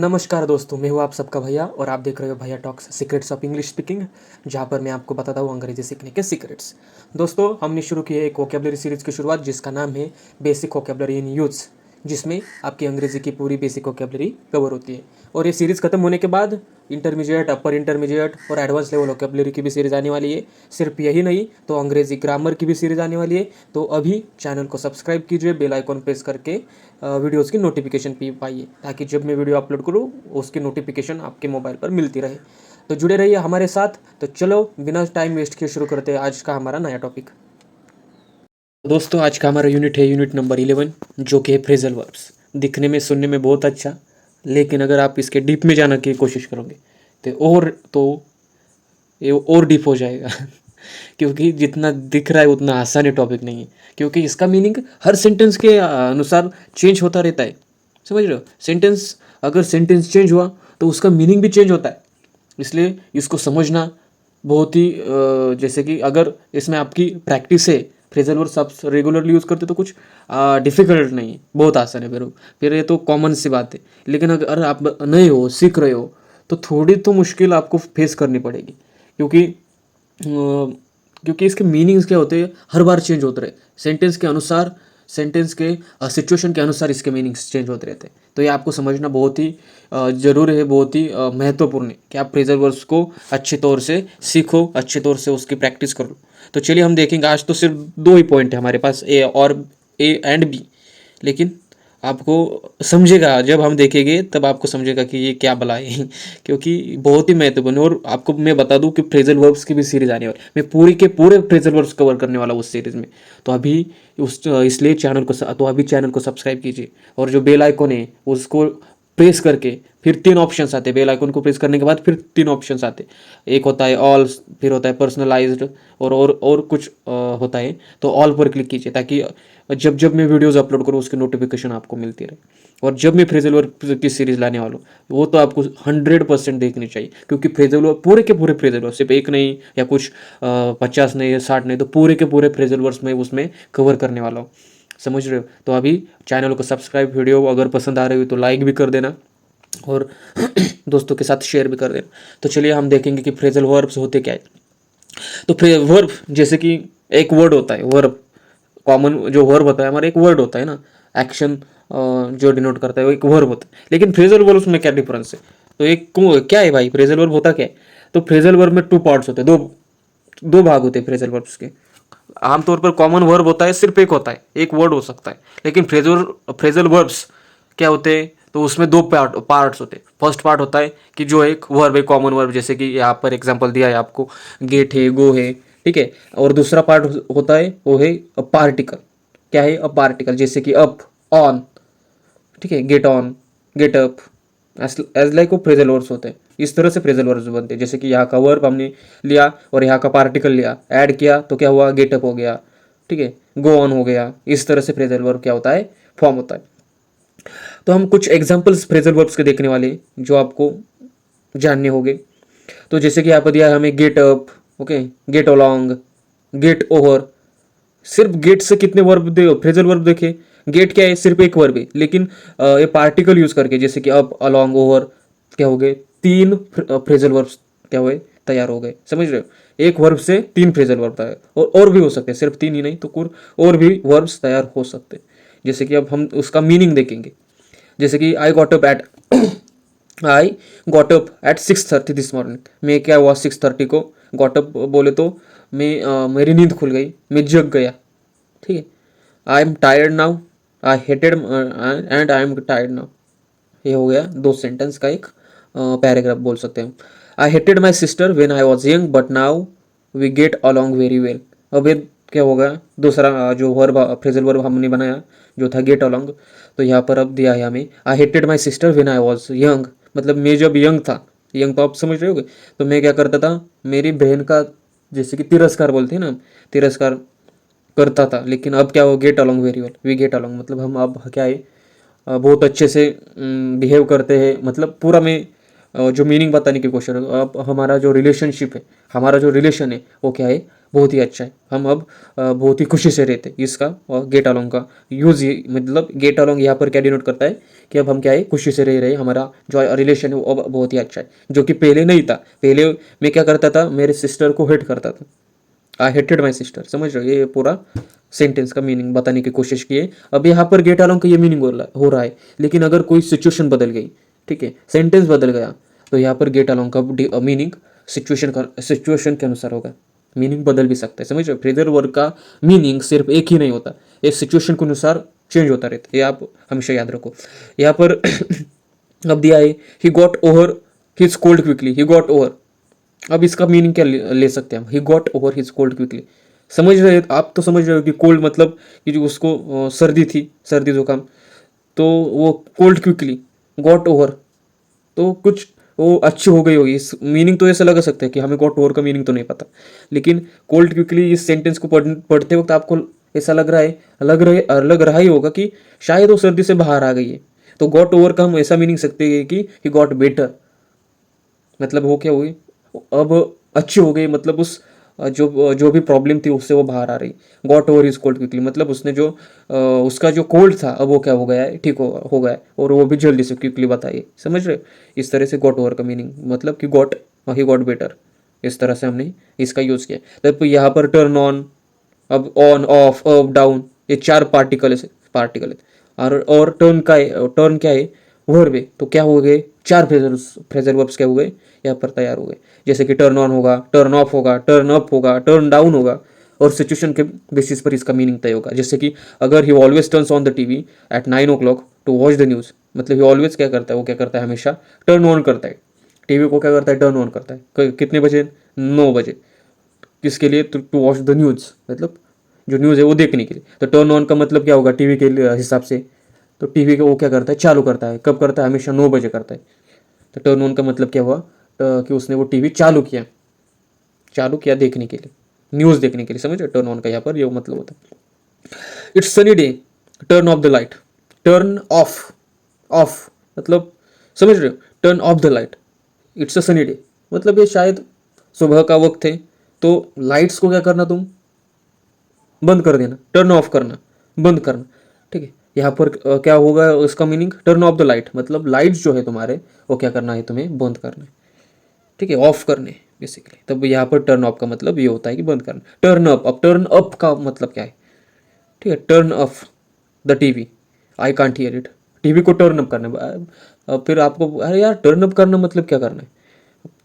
नमस्कार दोस्तों, मैं हूँ आप सबका भैया और आप देख रहे हो भैया talks secrets of English speaking, जहाँ पर मैं आपको बताता हूँ अंग्रेजी सीखने के सीक्रेट्स। दोस्तों, हमने शुरू की है एक वोकेबलरी सीरीज़ की शुरुआत जिसका नाम है बेसिक वोकेबलरी इन यूज़, जिसमें आपकी अंग्रेजी की पूरी बेसिक वोकेबलरी कवर होती है। और ये सीरीज़ खत्म होने के बाद इंटरमीडिएट, अपर इंटरमीडिएट और एडवांस लेवल वोकेबलरी की भी सीरीज़ आने वाली है। सिर्फ यही नहीं, तो अंग्रेजी ग्रामर की भी सीरीज़ आने वाली है। तो अभी चैनल को सब्सक्राइब कीजिए, बेल आइकॉन प्रेस करके वीडियोज़ की नोटिफिकेशन पाइए, ताकि जब मैं वीडियो अपलोड करूँ उसकी नोटिफिकेशन आपके मोबाइल पर मिलती रहे। तो जुड़े रहिए हमारे साथ। तो चलो बिना टाइम वेस्ट किए शुरू करते हैं आज का हमारा नया टॉपिक। दोस्तों, आज का हमारा यूनिट है यूनिट नंबर 11, जो कि है फ्रेजल वर्ब्स। दिखने में सुनने में बहुत अच्छा, लेकिन अगर आप इसके डीप में जाने की कोशिश करोगे तो ये और डीप हो जाएगा क्योंकि जितना दिख रहा है उतना आसान है टॉपिक नहीं है, क्योंकि इसका मीनिंग हर सेंटेंस के अनुसार चेंज होता रहता है। समझ रहे हो? अगर सेंटेंस चेंज हुआ तो उसका मीनिंग भी चेंज होता है। इसलिए इसको समझना बहुत ही जैसे कि अगर इसमें आपकी प्रैक्टिस है, फ्रेजल वर्ड्स आप रेगुलरली यूज़ करते तो कुछ डिफ़िकल्ट नहीं है, बहुत आसान है। फिर ये तो कॉमन सी बात है। लेकिन अगर आप नए हो, सीख रहे हो, तो थोड़ी तो मुश्किल आपको फेस करनी पड़ेगी, क्योंकि क्योंकि इसके मीनिंग्स क्या होते हैं, हर बार चेंज होते रहे। सेंटेंस के सिचुएशन के अनुसार इसके मीनिंग्स चेंज होते रहते हैं। तो ये आपको समझना बहुत ही ज़रूरी है, बहुत ही महत्वपूर्ण है कि आप फ्रेजल वर्ड्स को अच्छे तौर से सीखो, अच्छे तौर से उसकी प्रैक्टिस करो। तो चलिए हम देखेंगे। आज तो सिर्फ दो ही पॉइंट है हमारे पास, ए एंड बी, लेकिन आपको समझेगा, जब हम देखेंगे तब आपको समझेगा कि ये क्या बला है क्योंकि बहुत ही महत्वपूर्ण है। और आपको मैं बता दूं कि फ्रेजल वर्ब्स की भी सीरीज आने वाली, मैं पूरी के पूरे फ्रेजल वर्ब्स कवर करने वाला हूँ उस सीरीज में। तो अभी इसलिए चैनल को सब्सक्राइब कीजिए, और जो बेल आइकन है उसको प्रेस करके फिर तीन ऑप्शंस आते हैं। बेल आइकन को प्रेस करने के बाद फिर तीन ऑप्शंस आते हैं। एक होता है ऑल, फिर होता है पर्सनलाइज्ड, और कुछ होता है। तो ऑल पर क्लिक कीजिए, ताकि जब जब मैं वीडियोस अपलोड करूँ उसकी नोटिफिकेशन आपको मिलती रहे। और जब मैं फ्रेजल वर्ब की सीरीज लाने वाला हूँ, वो तो आपको 100% देखनी चाहिए, क्योंकि फ्रेजल वर्ब पूरे के पूरे फ्रेजल वर्ब, सिर्फ एक नहीं या कुछ 50 नहीं या 60 नहीं, तो पूरे के पूरे फ्रेजल वर्ब्स में उसमें कवर करने वाला हूँ। समझ रहे हो? तो अभी चैनल को सब्सक्राइब, वीडियो अगर पसंद आ रही हो तो लाइक भी कर देना, और दोस्तों के साथ शेयर भी कर देना। तो चलिए हम देखेंगे कि फ्रेजल वर्ब्स होते क्या है। तो वर्ब, जैसे कि एक वर्ड होता है वर्ब, कॉमन जो वर्ब होता है हमारा, एक वर्ड होता है ना, एक्शन जो डिनोट करता है वो एक वर्ब होता है। लेकिन फ्रेजल वर्ब्स में क्या डिफरेंस है? तो एक क्या है भाई, फ्रेजल वर्ब होता क्या है? तो फ्रेजल वर्ब में टू पार्ट्स होते हैं, दो दो भाग होते हैं फ्रेजल वर्ब्स के। आमतौर पर कॉमन वर्ब होता है, सिर्फ एक होता है, एक वर्ड हो सकता है। लेकिन फ्रेजल वर्ब्स क्या होते हैं? तो उसमें दो पार्ट्स होते हैं। फर्स्ट पार्ट होता है कि जो एक वर्ब है, कॉमन वर्ब, जैसे कि यहाँ पर एग्जांपल दिया है आपको, गेट है, गो है, ठीक है। और दूसरा पार्ट होता है, वो है पार्टिकल। क्या है? अ पार्टिकल, जैसे कि अप, ऑन, ठीक है, get on, get up, as like वो फ्रेजल वर्ब्स होते हैं। इस तरह से फ्रेजल वर्ब्स बनते हैं। जैसे कि यहाँ का वर्ब हमने लिया और यहाँ का पार्टिकल लिया, ऐड किया, तो क्या हुआ? गेट अप हो गया, ठीक है, गो ऑन हो गया। इस तरह से फ्रेजल वर्ब क्या होता है? फॉर्म होता है। तो हम कुछ एग्जांपल्स फ्रेजल वर्ब्स के देखने वाले हैं, जो आपको जानने होंगे। तो जैसे कि यहाँ पर दिया है हमें get up, okay, get along, get over. सिर्फ गेट से कितने वर्ब फ्रेजल वर्ब देखे? गेट क्या है? सिर्फ एक वर्ब है, लेकिन ये पार्टिकल यूज करके, जैसे कि अप, अलोंग, ओवर, क्या हो गए? तीन फ्रेजल वर्ब्स क्या हुए? तैयार हो गए। समझ रहे हो? एक वर्ब से तीन फ्रेजल वर्ब तैयार, और भी हो सकते हैं, सिर्फ तीन ही नहीं तो और भी वर्ब्स तैयार हो सकते हैं। जैसे कि अब हम उसका मीनिंग देखेंगे। जैसे कि I got up at 6:30 this morning. मैं क्या हुआ? 6:30 को गॉट अप बोले तो मैं मेरी नींद खुल गई, मैं जग गया, ठीक है। I am tired now, I hated and I am tired now. ये हो गया दो सेंटेंस का एक पैराग्राफ बोल सकते हैं। I hated my sister when I was young but now we get along very well. अब ये क्या होगा? दूसरा जो वर्ब, फ्रेजल वर्ब हमने बनाया जो था गेट अलॉन्ग, तो यहाँ पर अब दिया है हमें आई hated my sister when I was young. मतलब मैं जब यंग था, यंग तो आप समझ रहे होगे, तो मैं क्या करता था? मेरी बहन का, जैसे कि तिरस्कार बोलते हैं ना, तिरस्कार करता था। लेकिन अब क्या हो? Get along very well, we get along, मतलब हम अब क्या है, बहुत अच्छे से बिहेव करते हैं। मतलब पूरा मैं जो मीनिंग बताने की कोशिश करो। अब हमारा जो रिलेशनशिप है, हमारा जो रिलेशन है वो क्या है, बहुत ही अच्छा है। हम अब बहुत ही खुशी से रहते हैं। इसका और गेट अलोंग का यूज़ ये, मतलब गेट अलोंग यहाँ पर क्या डिनोट करता है कि अब हम क्या है, खुशी से रह रहे हैं। हमारा जो रिलेशन है वो अब बहुत ही अच्छा है, जो कि पहले नहीं था। पहले मैं क्या करता था, मेरे सिस्टर को हेट करता था। आई हेटेड माई सिस्टर, समझ रहे हो? ये पूरा सेंटेंस का मीनिंग बताने की कोशिश की है। अब यहाँ पर गेट अलोंग का ये मीनिंग हो रहा है। लेकिन अगर कोई सिचुएशन बदल गई, ठीक है, सेंटेंस बदल गया, तो यहाँ पर गेट अलोंग का मीनिंग सिचुएशन के अनुसार होगा। मीनिंग बदल भी सकता है, समझ रहे हो? फ्रेजल वर्ब का मीनिंग सिर्फ एक ही नहीं होता, ये सिचुएशन के अनुसार चेंज होता रहता है। ये आप हमेशा याद रखो। यहाँ पर अब दिया है, he got over his cold quickly. He got over, अब इसका मीनिंग क्या ले सकते हैं हम? He got over his cold quickly. समझ रहे हो? आप तो समझ रहे हो कि कोल्ड मतलब कि जो उसको सर्दी थी, सर्दी जुकाम, तो वो कोल्ड क्विकली गॉट ओवर, तो कुछ वो अच्छी हो गई होगी। इस मीनिंग तो ऐसा लगा सकता है कि हमें गॉट ओवर का मीनिंग तो नहीं पता, लेकिन कोल्ड क्विकली इस सेंटेंस को पढ़ते वक्त आपको ऐसा लग रहा ही होगा कि शायद वो सर्दी से बाहर आ गई है। तो गॉट ओवर का हम ऐसा मीनिंग सकते हैं कि ही गॉट बेटर, मतलब वो क्या हुई, अब अच्छी हो गई, मतलब उस जो जो भी प्रॉब्लम थी उससे वो बाहर आ रही। Got over is cold quickly, मतलब उसने जो उसका जो कोल्ड था अब वो क्या हो गया है, ठीक हो गया है, और वो भी जल्दी से क्विकली बताइए। समझ रहे? इस तरह से गॉट ओवर का मीनिंग मतलब कि गॉट, ही गॉट बेटर, इस तरह से हमने इसका यूज़ किया। तब यहाँ पर टर्न ऑन, अब ऑन ऑफ अप डाउन, ये चार पार्टिकल है। और टर्न का है, टर्न क्या है, वर्ब है। तो क्या हो गए, चार फ्रेजल वर्ब्स क्या हो गए यहाँ पर तैयार हो गए। जैसे कि टर्न ऑन होगा, टर्न ऑफ होगा, टर्न अप होगा, टर्न डाउन होगा, और सिचुएशन के बेसिस पर इसका मीनिंग तय होगा। जैसे कि अगर he always turns on the TV at 9 o'clock to watch the news, मतलब ही ऑलवेज क्या करता है, वो क्या करता है, हमेशा टर्न ऑन करता है टीवी को, क्या करता है, टर्न ऑन करता है। कितने बजे, 9 बजे। किसके लिए, टू वॉच द न्यूज़, मतलब जो न्यूज़ है वो देखने के लिए। तो टर्न ऑन का मतलब क्या होगा टीवी के हिसाब से, तो टीवी को वो क्या करता है, चालू करता है। कब करता है, हमेशा 9 बजे करता है। तो टर्न ऑन का मतलब क्या हुआ, कि उसने वो टीवी चालू किया देखने के लिए, न्यूज़ देखने के लिए। समझ रहे? टर्न ऑन का यहाँ पर ये मतलब होता है। It's sunny day, turn off the light. Turn off, of मतलब, समझ रहे हो, turn off the light, it's a sunny day, मतलब ये शायद सुबह का वक्त है, तो लाइट्स को क्या करना, तुम बंद कर देना, टर्न ऑफ करना, बंद करना। ठीक है, यहाँ पर क्या होगा इसका meaning, turn off the light, मतलब लाइट्स जो है तुम्हारे वो क्या करना है, तुम्हें बंद करना है। ठीक है, ऑफ करने बेसिकली। तब यहाँ पर टर्न ऑफ का मतलब ये होता है कि बंद करना। टर्न अप, अब टर्न अप का मतलब क्या है, ठीक है, turn off the TV, I can't hear it, TV को टर्न अप करना है। अब फिर आपको, अरे यार टर्न अप करना मतलब क्या करना है,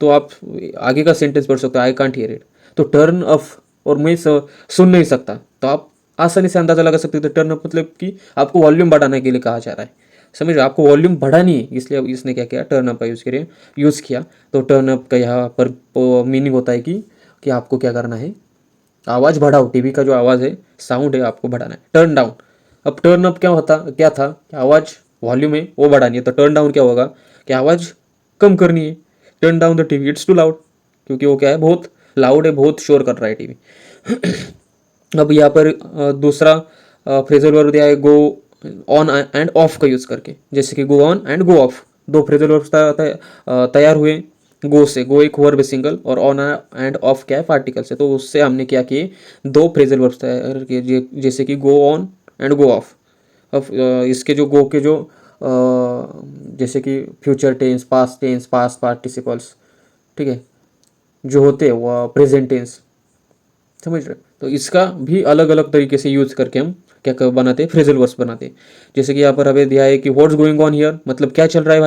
तो आप आगे का सेंटेंस पढ़ सकते हो, आई कांट हियर इट। तो टर्न ऑफ, और मैं सुन नहीं सकता, तो आप आसानी से अंदाजा लगा सकते हो। तो टर्न अप मतलब कि आपको वॉल्यूम बढ़ाने के लिए कहा जा रहा है। समझ रहे हो? आपको वॉल्यूम बढ़ानी है, इसलिए इसने क्या किया, टर्न अप का यूज़ किया। तो टर्न अप का यहाँ पर मीनिंग होता है कि आपको क्या करना है, आवाज़ बढ़ाओ, टीवी का जो आवाज़ है, साउंड है, आपको बढ़ाना है। टर्न डाउन, अब टर्न अप क्या था कि आवाज़, वॉल्यूम है वो बढ़ानी है। तो टर्न डाउन क्या होगा कि आवाज़ कम करनी है। Turn down the TV, it's too loud, क्योंकि वो क्या है, बहुत लाउड है, बहुत शोर कर रहा है टीवी। अब यहाँ पर दूसरा फ्रेजल वर्ब दिया है, गो ऑन एंड ऑफ का यूज़ करके। जैसे कि go on and go of, दो फ्रेजल वर्ब्स तैयार हुए। गो से, गो एक वर्ब सिंगल, और ऑन एंड ऑफ क्या है, पार्टिकल से। तो उससे हमने क्या किए, दो फ्रेजल वर्ब्स तैयार किए, जैसे कि go on and go off. अब इसके जो गो के जो जैसे कि future tense, past tense, past participles, ठीक है, जो होते हैं वो प्रेजेंट टेंस। समझ रहे हो? तो इसका भी अलग अलग तरीके से यूज करके हम क्या बनाते हैं, फ्रेजल वर्ब्स बनाते हैं। जैसे कि यहाँ पर हमें दिया है कि व्हाट्स गोइंग ऑन हियर, मतलब क्या चल रहा है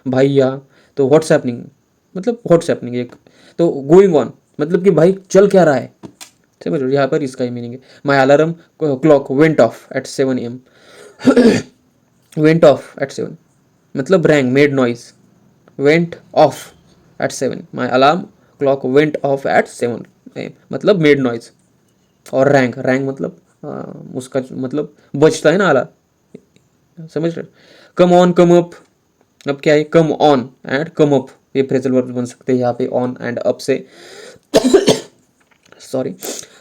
भैया। तो व्हाट्स हैपनिंग, मतलब व्हाट्स हैपनिंग एक। तो गोइंग ऑन मतलब कि भाई चल क्या रहा है। समझ रहे हो? यहाँ पर इसका ही मीनिंग है। My alarm clock went off at 7 AM। Went off at 7 मतलब rang, made noise. Went off at 7, my alarm clock went off at 7 AM मतलब मेड नॉइज। और रैंग मतलब उसका मतलब बजता है ना आला। समझ रहे? कम ऑन, कम अप, अब क्या है, come on and come up, ये फ्रेजल वर्ब बन सकते हैं यहाँ पे ऑन एंड अप से। सॉरी।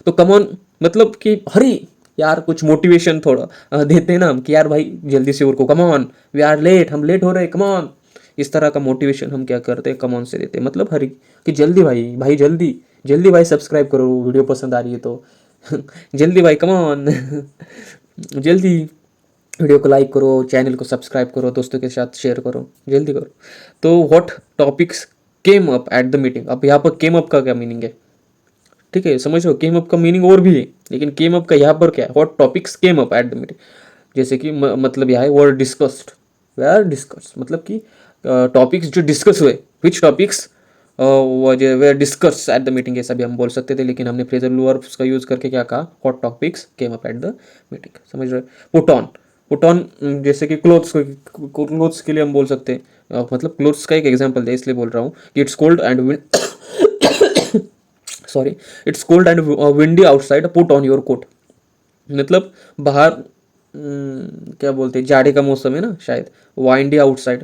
तो कम ऑन मतलब कि हरी, यार कुछ मोटिवेशन थोड़ा देते हैं ना हम, कि यार भाई जल्दी से उनको, come on we are late, हम लेट हो रहे, कम ऑन, इस तरह का मोटिवेशन हम क्या करते हैं, कमॉन से देते हैं, मतलब हरी कि जल्दी भाई, भाई जल्दी जल्दी भाई सब्सक्राइब करो, वीडियो पसंद आ रही है तो जल्दी भाई कमॉन जल्दी वीडियो को लाइक करो, चैनल को सब्सक्राइब करो, दोस्तों के साथ शेयर करो, जल्दी करो। तो what topics came up at the meeting, अब यहाँ पर केम अप का क्या मीनिंग है, ठीक है, समझ लो केम अप का मीनिंग और भी है, लेकिन केम अप का यहाँ पर क्या है, what topics came up at the meeting, जैसे कि मतलब यहाँ है वर्ड डिस्कस्ड, वेयर डिस्कस मतलब कि टॉपिक्स जो डिस्कस हुए, which topics were discuss at the meeting, ऐसा भी हम बोल सकते थे, लेकिन हमने फ्रेजल वर्ब्स का यूज करके क्या कहा, what topics came up at the meeting, समझ रहे, पुट ऑन जैसे कि क्लोथ्स के लिए हम बोल सकते हैं, मतलब क्लोथ्स का एक एग्जांपल दे इसलिए बोल रहा हूँ कि it's cold and sorry, it's cold and windy outside, put on your coat, मतलब बाहर क्या बोलते हैं, जाड़े का मौसम है ना शायद, वाइंडी आउटसाइड,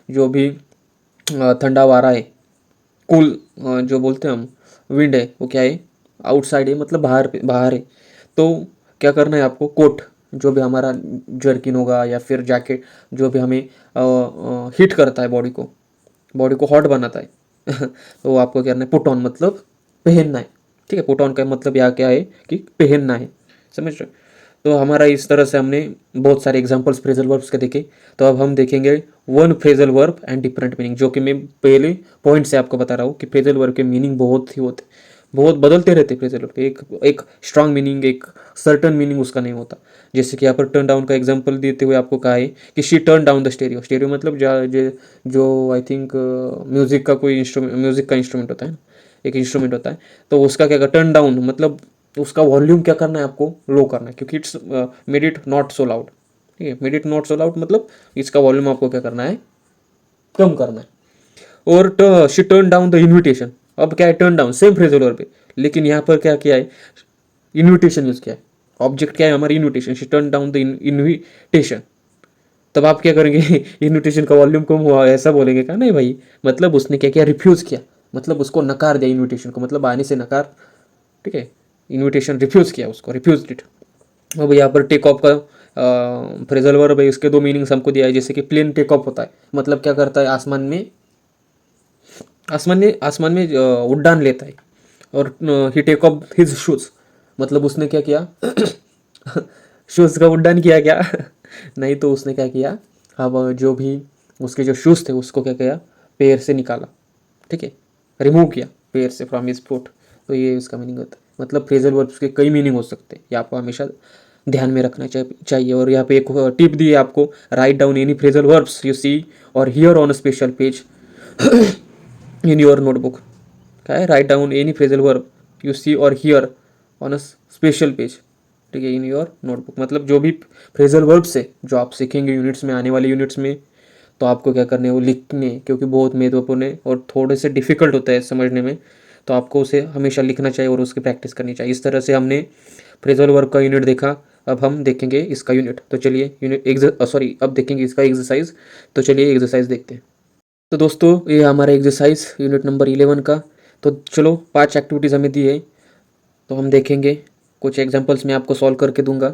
जो भी ठंडा वारा है, कूल जो बोलते हैं हम, विंड है, वो क्या है, आउटसाइड है, मतलब बाहर है, तो क्या करना है आपको, कोट जो भी हमारा जर्किन होगा या फिर जैकेट जो भी हमें हीट करता है, बॉडी को हॉट बनाता है तो आपको क्या करना है, पुट ऑन मतलब पहनना है, ठीक है, पुट ऑन का मतलब यहाँ क्या है कि पहनना है, समझ रहे हो? तो हमारा इस तरह से हमने बहुत सारे एग्जांपल्स फ्रेजल वर्ब्स के देखे। तो अब हम देखेंगे one phrasal verb and different meaning, जो कि मैं पहले पॉइंट से आपको बता रहा हूँ कि फ्रेजल वर्ब के मीनिंग बहुत ही होते, बहुत बदलते रहते फ्रेजल वर्ब के, एक स्ट्रांग मीनिंग, एक सर्टन मीनिंग उसका नहीं होता। जैसे कि यहाँ पर टर्न डाउन का एग्जाम्पल देते हुए आपको कहा है कि she turn down the stereo, stereo मतलब जो आई थिंक म्यूजिक का कोई इंस्ट्रूमेंट, म्यूजिक का इंस्ट्रूमेंट होता है ना, एक इंस्ट्रूमेंट होता है, तो उसका क्या टर्न डाउन मतलब उसका वॉल्यूम क्या करना है आपको, लो करना है, क्योंकि it's made it not so loud, ठीक है, made it not so loud मतलब इसका वॉल्यूम आपको क्या करना है, कम करना है। और she turn down the invitation, अब क्या है, turn down same phrasal verb पे, लेकिन यहाँ पर क्या किया है, इन्विटेशन यूज किया है, ऑब्जेक्ट क्या है हमारी, invitation, she turn down the invitation, तब आप क्या करेंगे इन्विटेशन का वॉल्यूम कम हुआ ऐसा बोलेंगे क्या, नहीं भाई, मतलब उसने क्या किया, रिफ्यूज किया, मतलब उसको नकार दिया इन्विटेशन को, मतलब आने से नकार, ठीक है, इन्विटेशन रिफ्यूज किया उसको, रिफ्यूज इट। अब यहाँ पर टेक ऑफ का फ्रेजल वर्ब है, इसके दो मीनिंग्स हमको दिया है, जैसे कि प्लेन टेक ऑफ होता है, मतलब क्या करता है, आसमान में उड़ान लेता है, और ही टेक ऑफ हिज शूज, मतलब उसने क्या किया शूज का उड्डान किया क्या नहीं, तो उसने क्या किया, अब जो भी उसके जो शूज थे उसको क्या किया, पैर से निकाला, ठीक है, रिमूव किया पैर से, फ्रॉम हिज फुट, तो ये इसका मीनिंग होता है। मतलब फ्रेजल वर्ब्स के कई मीनिंग हो सकते हैं, ये आपको हमेशा ध्यान में रखना चाहिए। और यहाँ पे एक टिप दी है आपको, write down any phrasal verbs you see or hear on a special page in your notebook, क्या है, write down any phrasal verb you see or hear on a special page, ठीक है, इन योर नोटबुक, मतलब जो भी phrasal verbs है जो आप सीखेंगे यूनिट्स में, आने वाले यूनिट्स में, तो आपको क्या करने है, वो लिखने, क्योंकि बहुत महत्वपूर्ण है और थोड़े से डिफिकल्ट होता है समझने में, तो आपको उसे हमेशा लिखना चाहिए और उसकी प्रैक्टिस करनी चाहिए। इस तरह से हमने फ्रेजल वर्ब का यूनिट देखा, अब हम देखेंगे इसका यूनिट, तो चलिए अब देखेंगे इसका एग्जरसाइज, तो चलिए एग्जरसाइज देखते हैं। तो दोस्तों ये हमारा एग्जरसाइज यूनिट नंबर 11 का, तो चलो 5 एक्टिविटीज़ हमें दी है, तो हम देखेंगे, कुछ एग्जांपल्स मैं आपको सॉल्व करके दूंगा,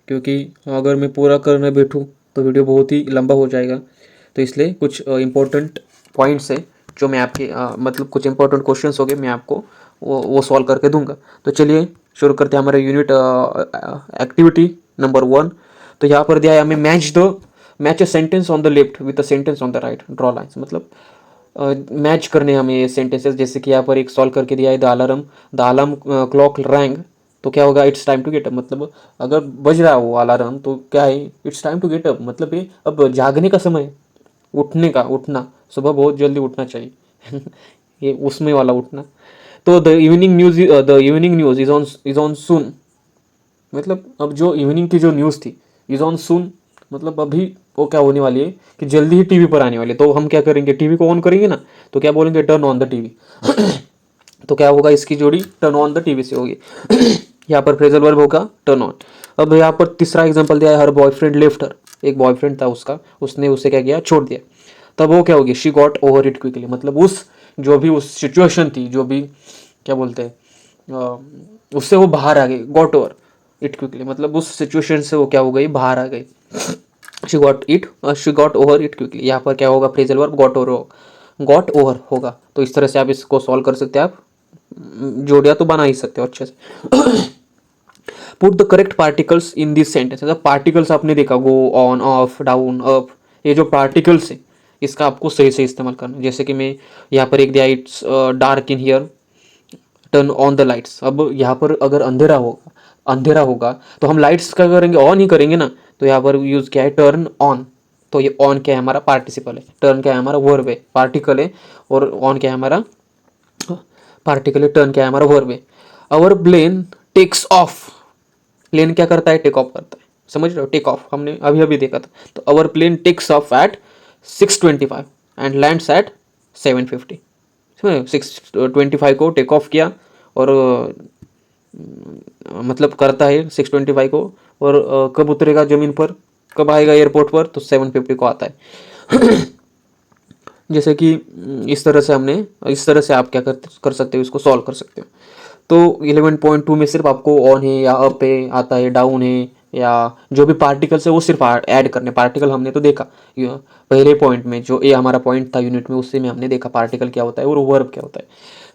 क्योंकि अगर मैं पूरा करने बैठूँ तो वीडियो बहुत ही लंबा हो जाएगा, तो इसलिए कुछ इंपॉर्टेंट पॉइंट्स है जो मैं आपके मतलब कुछ इंपॉर्टेंट क्वेश्चंस हो गए, मैं आपको वो सॉल्व करके दूंगा। तो चलिए शुरू करते हैं हमारे यूनिट एक्टिविटी नंबर 1। तो यहाँ पर दिया है हमें match a sentence on the left with a sentence on the right, draw lines, मतलब मैच करने हमें ये सेंटेंसेस, जैसे कि यहाँ पर एक सॉल्व करके दिया है, द अलार्म क्लॉक रैंग, तो क्या होगा, it's time to get up, मतलब अगर बज रहा है वो अलार्म तो क्या है, it's time to get up, मतलब ये अब जागने का समय है, उठना, सुबह बहुत जल्दी उठना चाहिए ये उसमें वाला उठना। तो the evening news is on soon, मतलब अब जो इवनिंग की जो न्यूज़ थी, इज ऑन सून, मतलब अभी वो क्या होने वाली है कि जल्दी ही टीवी पर आने वाली है, तो हम क्या करेंगे, टीवी को ऑन करेंगे ना, तो क्या बोलेंगे, टर्न ऑन द टीवी तो क्या होगा, इसकी जोड़ी टर्न ऑन द टीवी से होगी यहाँ पर फ्रेजल वर्ब होगा टर्न ऑन। अब यहाँ पर तीसरा एग्जांपल दिया है, हर बॉयफ्रेंड लेफ्ट हर, एक बॉयफ्रेंड था उसका, उसने उसे क्या किया, छोड़ दिया, तब वो क्या होगी, she got over it quickly, मतलब जो भी उस सिचुएशन थी, जो भी क्या बोलते हैं उससे वो बाहर आ गई, गॉट ओवर इट क्विकली, मतलब उस सिचुएशन से वो क्या हो गई, बाहर आ गई। She got over it quickly. यहाँ पर क्या होगा, फ्रेजल वर्ब गॉट ओवर होगा। तो इस तरह से आप इसको सॉल्व कर सकते हैं। आप जोड़िया तो बना ही सकते हो अच्छे से। Put the correct particles in this sentence. मतलब पार्टिकल्स आपने देखा, गो, ऑन, ऑफ, डाउन, अप, ये जो पार्टिकल्स है इसका आपको सही से इस्तेमाल करना है। जैसे कि मैं यहाँ पर एक दिया, it's dark in here, turn on the lights. अब यहाँ पर अगर अंधेरा होगा तो हम लाइट्स का करेंगे, ऑन ही करेंगे ना। तो यहाँ पर यूज क्या है, टर्न ऑन। तो ये ऑन क्या है, हमारा पार्टिसिपल है। टर्न क्या है, हमारा वर्ब है, पार्टिकल है। और ऑन क्या है, हमारा पार्टिकल है। टर्न क्या है, हमारा वर्ब है। Our plane takes off. Plane क्या करता है, टेक ऑफ करता है। समझ रहे हो, टेक ऑफ हमने अभी अभी देखा था। तो our plane takes off at 6:25 and lands at 7:50। समझ रहे हो, 6:25 को टेक ऑफ किया और मतलब करता है 6:25 को। और कब उतरेगा ज़मीन पर, कब आएगा एयरपोर्ट पर, तो 7:50 को आता है। जैसे कि इस तरह से आप क्या कर सकते हो, इसको सॉल्व कर सकते हो। तो 11.2 में सिर्फ आपको ऑन है या अप है आता है, डाउन है, या जो भी पार्टिकल्स है वो सिर्फ ऐड करने। पार्टिकल हमने तो देखा पहले पॉइंट में, जो ए हमारा पॉइंट था यूनिट में, उससे में हमने देखा पार्टिकल क्या होता है और वर्ब क्या होता है।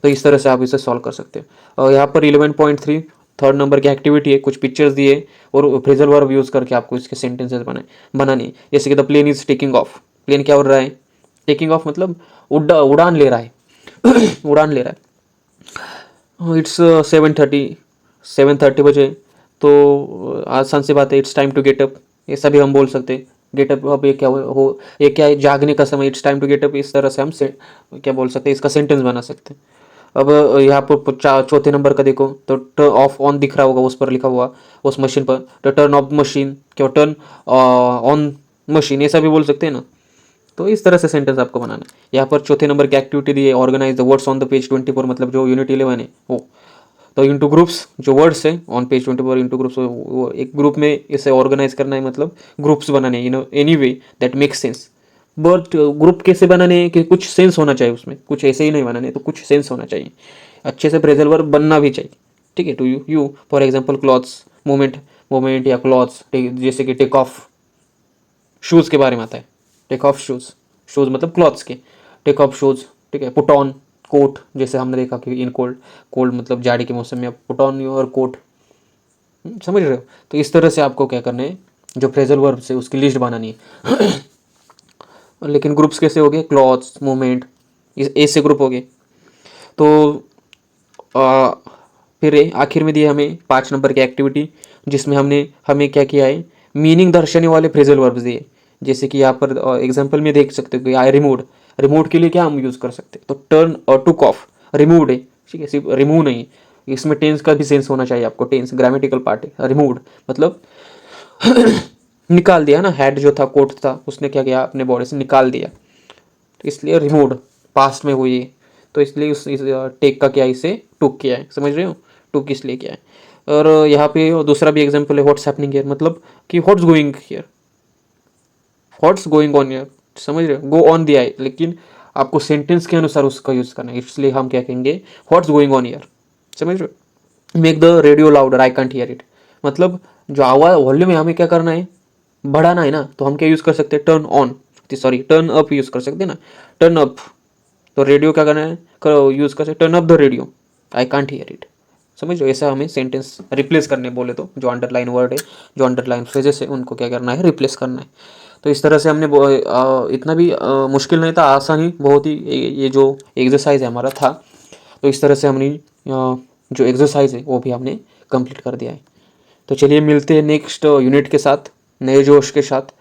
तो इस तरह से आप इसे सॉल्व कर सकते हो। और यहाँ पर 11.3 थर्ड नंबर की एक्टिविटी है, कुछ पिक्चर्स दिए और फ्रेजल वर्ब यूज करके आपको इसके सेंटेंसेस बनाने। जैसे कि the plane is taking off. Plane क्या हो रहा है, टेकिंग ऑफ मतलब उड़ान ले रहा है। उड़ान ले रहा है। इट्स 7:30 बजे। तो आसान सी बात है, it's time to get up, ऐसा भी हम बोल सकते हैं। गेट अप, अब ये क्या ये क्या है, जागने का समय, it's time to get up. इस तरह से हम क्या बोल सकते हैं, इसका सेंटेंस बना सकते हैं। अब यहाँ पर चौथे नंबर का देखो, तो टर्न ऑफ ऑन दिख रहा होगा, उस पर लिखा हुआ, उस मशीन पर। तो टर्न ऑफ मशीन, क्या टर्न ऑन मशीन, ऐसा भी बोल सकते हैं ना। तो इस तरह से सेंटेंस आपको बनाना है। यहाँ पर चौथे नंबर की एक्टिविटी दी है, organise the words on the page 24, मतलब जो यूनिट 11 है वो। तो इंटू ग्रुप्स, जो वर्ड्स है ऑन पेज 24 इंटू ग्रुप्स, वो एक ग्रुप में इसे ऑर्गेनाइज करना है, मतलब ग्रुप्स बनाने, any way that makes sense. But group कैसे बनाने हैं कि कुछ सेंस होना चाहिए उसमें, कुछ ऐसे ही नहीं बनाने, तो कुछ सेंस होना चाहिए, अच्छे से फ्रेजल वर्ब बनना भी चाहिए। ठीक है, to you you for example clothes, moment या क्लॉथ्स, जैसे कि टेक ऑफ, शूज़ के बारे में आता है। टेक ऑफ शूज़, शूज़ मतलब क्लॉथ्स के, टेक ऑफ शूज़। ठीक है, पुट ऑन कोट, जैसे हमने देखा कि इन कोल्ड, कोल्ड मतलब जाड़े के मौसम में पुट ऑन योर कोट। समझ रहे हो। तो इस तरह से आपको क्या करना है, जो फ्रेजल वर्ब से उसकी लिस्ट बनानी है। लेकिन ग्रुप्स कैसे हो गए, क्लॉथ्स, मोमेंट, ऐसे ग्रुप हो गए। तो आ, फिर आखिर में दिए हमें 5 नंबर की एक्टिविटी, जिसमें हमें क्या किया है, मीनिंग दर्शाने वाले फ्रेजल वर्ब्स दिए। जैसे कि यहाँ पर एग्जांपल में देख सकते हो कि आई रिमूव्ड, रिमूव के लिए क्या हम यूज़ कर सकते हैं, तो टर्न और टुक ऑफ, रिमूव्ड है। ठीक है, सिर्फ रिमूव नहीं, इसमें टेंस का भी सेंस होना चाहिए आपको। टेंस ग्रामेटिकल पार्ट है, रिमूव्ड मतलब निकाल दिया ना। हेड जो था, कोट था, उसने क्या किया, अपने बॉडी से निकाल दिया, तो इसलिए रिमूव्ड पास्ट में हुई है। तो इसलिए इस टेक का क्या, इसे टुक किया है। समझ रहे हो, टुक इसलिए किया है। और यहाँ पे दूसरा भी एग्जांपल है, व्हाट्स हैपनिंग हियर, मतलब कि what's going here, what's going on here. समझ रहे हो, गो ऑन दिया है, लेकिन आपको सेंटेंस के अनुसार उसका यूज़ करना है, इसलिए हम क्या कहेंगे, व्हाट्स गोइंग ऑन हियर। समझ रहे हो। Make the radio louder, I can't hear it, मतलब जो आवाज़ वॉल्यूम है हमें क्या करना है, बढ़ाना है ना। तो हम क्या यूज़ कर सकते हैं, turn on, sorry turn up use कर सकते हैं ना, टर्न अप। तो रेडियो क्या करना है, करो यूज़ कर सकते, turn up the radio, I can't hear it. समझ लो, ऐसा हमें सेंटेंस रिप्लेस करने बोले तो जो अंडरलाइन वर्ड है, जो अंडरलाइन फ्रेजेस है, उनको क्या करना है, रिप्लेस करना है। तो इस तरह से हमने इतना भी मुश्किल नहीं था, आसान ही बहुत ही ये जो एक्सरसाइज है हमारा था। तो इस तरह से हमने जो एक्सरसाइज है वो भी हमने कंप्लीट कर दिया है। तो चलिए मिलते हैं नेक्स्ट यूनिट के साथ, नए जोश के साथ।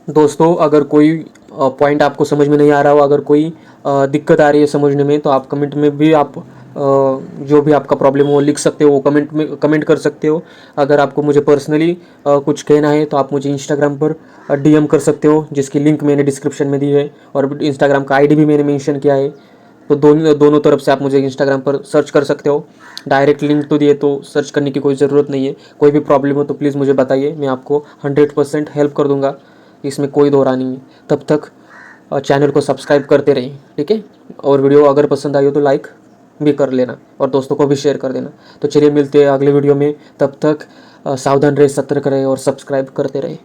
दोस्तों, अगर कोई पॉइंट आपको समझ में नहीं आ रहा हो, अगर कोई दिक्कत आ रही है समझने में, तो आप कमेंट में भी आप जो भी आपका प्रॉब्लम हो वो लिख सकते हो, वो कमेंट कर सकते हो। अगर आपको मुझे पर्सनली कुछ कहना है तो आप मुझे इंस्टाग्राम पर डीएम कर सकते हो, जिसकी लिंक मैंने डिस्क्रिप्शन में दी है, और इंस्टाग्राम का आईडी भी मैंने मेंशन किया है। तो दोनों तरफ से आप मुझे इंस्टाग्राम पर सर्च कर सकते हो। डायरेक्ट लिंक तो दिए, तो सर्च करने की कोई ज़रूरत नहीं है। कोई भी प्रॉब्लम हो तो प्लीज़ मुझे बताइए, मैं आपको 100% हेल्प कर दूंगा, इसमें कोई दो राय नहीं है। तब तक चैनल को सब्सक्राइब करते रहिए, ठीक है। और वीडियो अगर पसंद आई हो तो लाइक भी कर लेना और दोस्तों को भी शेयर कर देना। तो चलिए मिलते हैं अगले वीडियो में, तब तक सावधान रहे, सतर्क रहे और सब्सक्राइब करते रहे।